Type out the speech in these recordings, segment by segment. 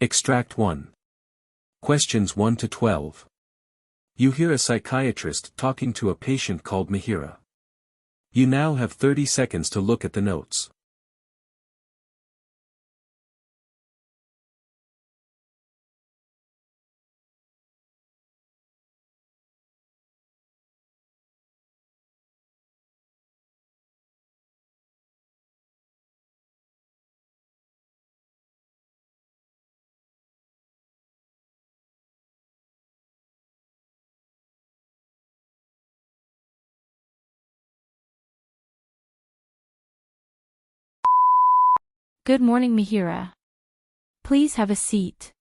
Extract 1. Questions 1 to 12. You hear a psychiatrist talking to a patient called Mihiraa. You now have 30 seconds to look at the notes. Good morning, Mihiraa. Please have a seat.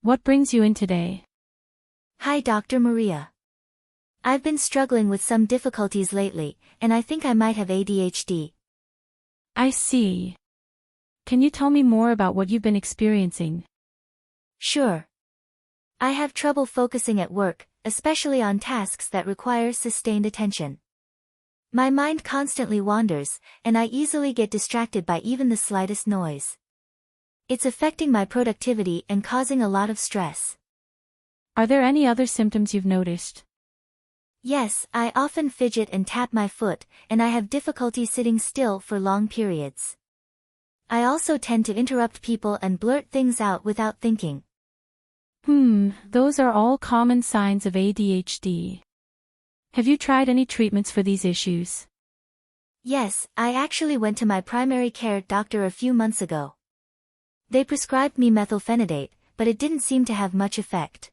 What brings you in today? Hi, Dr. Maria. I've been struggling with some difficulties lately, and I think I might have ADHD. I see. Can you tell me more about what you've been experiencing? Sure. I have trouble focusing at work, especially on tasks that require sustained attention. My mind constantly wanders, and I easily get distracted by even the slightest noise. It's affecting my productivity and causing a lot of stress. Are there any other symptoms you've noticed? Yes, I often fidget and tap my foot, and I have difficulty sitting still for long periods. I also tend to interrupt people and blurt things out without thinking. Those are all common signs of ADHD. Have you tried any treatments for these issues? Yes, I actually went to my primary care doctor a few months ago. They prescribed me methylphenidate, but it didn't seem to have much effect.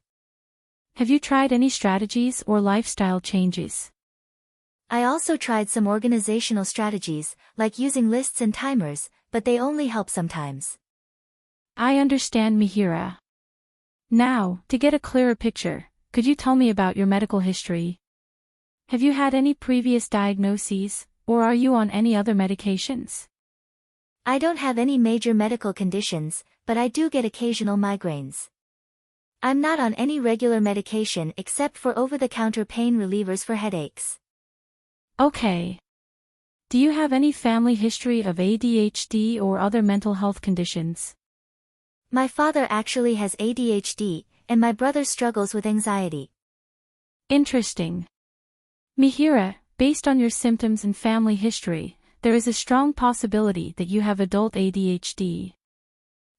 Have you tried any strategies or lifestyle changes? I also tried some organizational strategies, like using lists and timers, but they only help sometimes. I understand, Mihiraa. Now, to get a clearer picture, could you tell me about your medical history? Have you had any previous diagnoses, or are you on any other medications? I don't have any major medical conditions, but I do get occasional migraines. I'm not on any regular medication except for over-the-counter pain relievers for headaches. Okay. Do you have any family history of ADHD or other mental health conditions? My father actually has ADHD, and my brother struggles with anxiety. Interesting. Mihiraa, based on your symptoms and family history, there is a strong possibility that you have adult ADHD.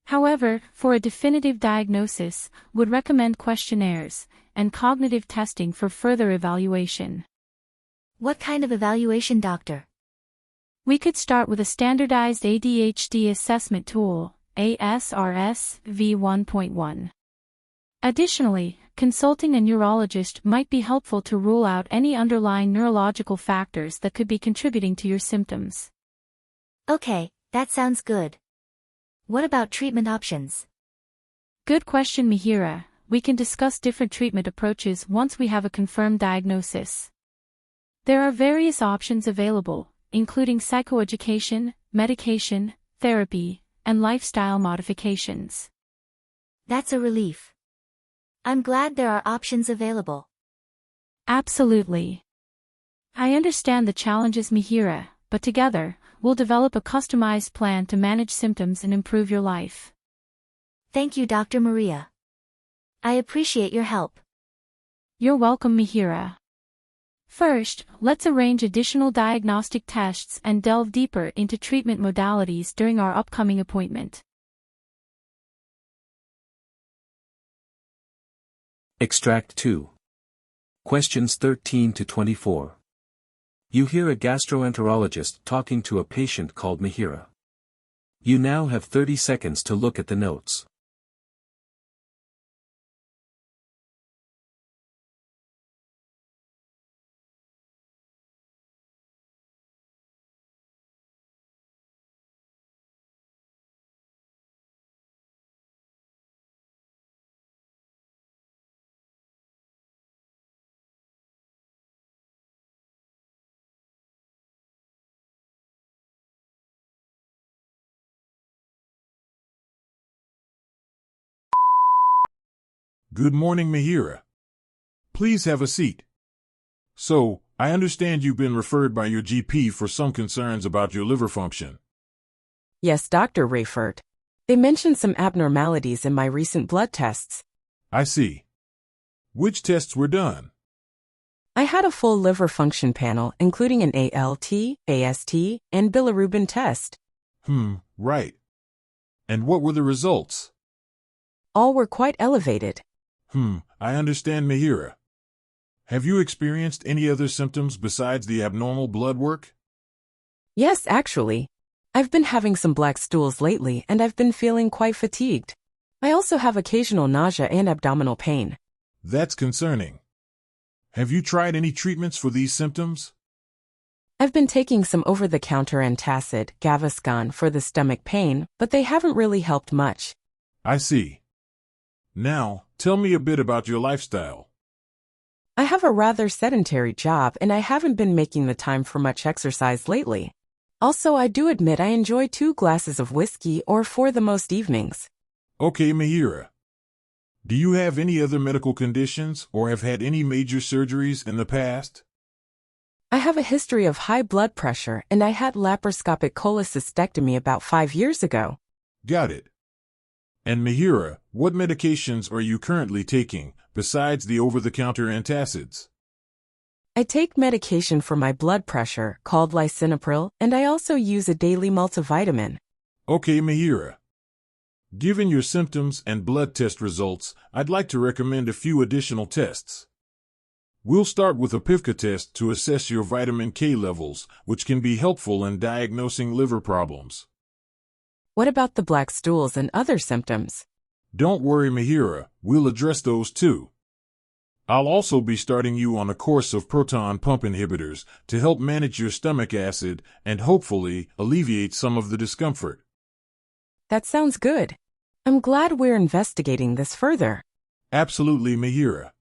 However, for a definitive diagnosis, would recommend questionnaires and cognitive testing for further evaluation. What kind of evaluation, doctor? We could start with a standardized ADHD assessment tool, ASRS V1.1. Additionally, consulting a neurologist might be helpful to rule out any underlying neurological factors that could be contributing to your symptoms. Okay, that sounds good. What about treatment options? Good question, Mihiraa. We can discuss different treatment approaches once we have a confirmed diagnosis. There are various options available, including psychoeducation, medication, therapy, and lifestyle modifications. That's a relief. I'm glad there are options available. Absolutely. I understand the challenges, Mihiraa, but together, we'll develop a customized plan to manage symptoms and improve your life. Thank you, Dr. Maria. I appreciate your help. You're welcome, Mihiraa. First, let's arrange additional diagnostic tests and delve deeper into treatment modalities during our upcoming appointment. Extract 2. Questions 13 to 24. You hear a gastroenterologist talking to a patient called Mihiraa. You now have 30 seconds to look at the notes. Good morning, Mihiraa. Please have a seat. So, I understand you've been referred by your GP for some concerns about your liver function. Yes, Dr. Rayford. They mentioned some abnormalities in my recent blood tests. I see. Which tests were done? I had a full liver function panel, including an ALT, AST, and bilirubin test. Right. And what were the results? All were quite elevated. I understand, Mihiraa. Have you experienced any other symptoms besides the abnormal blood work? Yes, actually. I've been having some black stools lately and I've been feeling quite fatigued. I also have occasional nausea and abdominal pain. That's concerning. Have you tried any treatments for these symptoms? I've been taking some over-the-counter antacid, Gaviscon, for the stomach pain, but they haven't really helped much. I see. Now, tell me a bit about your lifestyle. I have a rather sedentary job and I haven't been making the time for much exercise lately. Also, I do admit I enjoy 2 glasses of whiskey or 4 the most evenings. Okay, Mihiraa. Do you have any other medical conditions or have had any major surgeries in the past? I have a history of high blood pressure and I had laparoscopic cholecystectomy about 5 years ago. Got it. And Mihiraa, what medications are you currently taking, besides the over-the-counter antacids? I take medication for my blood pressure, called lisinopril, and I also use a daily multivitamin. Okay, Mihiraa. Given your symptoms and blood test results, I'd like to recommend a few additional tests. We'll start with a PIVCA test to assess your vitamin K levels, which can be helpful in diagnosing liver problems. What about the black stools and other symptoms? Don't worry, Mihiraa, we'll address those too. I'll also be starting you on a course of proton pump inhibitors to help manage your stomach acid and hopefully alleviate some of the discomfort. That sounds good. I'm glad we're investigating this further. Absolutely, Mihiraa.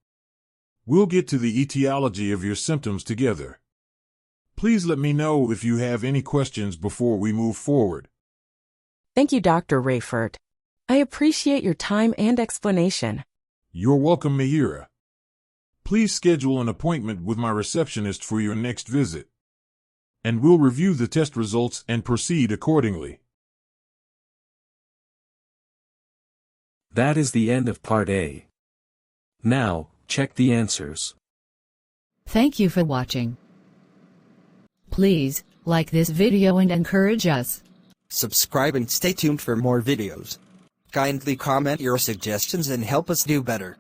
We'll get to the etiology of your symptoms together. Please let me know if you have any questions before we move forward. Thank you, Dr. Rayford. I appreciate your time and explanation. You're welcome, Mihiraa. Please schedule an appointment with my receptionist for your next visit. And we'll review the test results and proceed accordingly. That is the end of Part A. Now, check the answers. Thank you for watching. Please, like this video and encourage us. Subscribe and stay tuned for more videos. Kindly comment your suggestions and help us do better.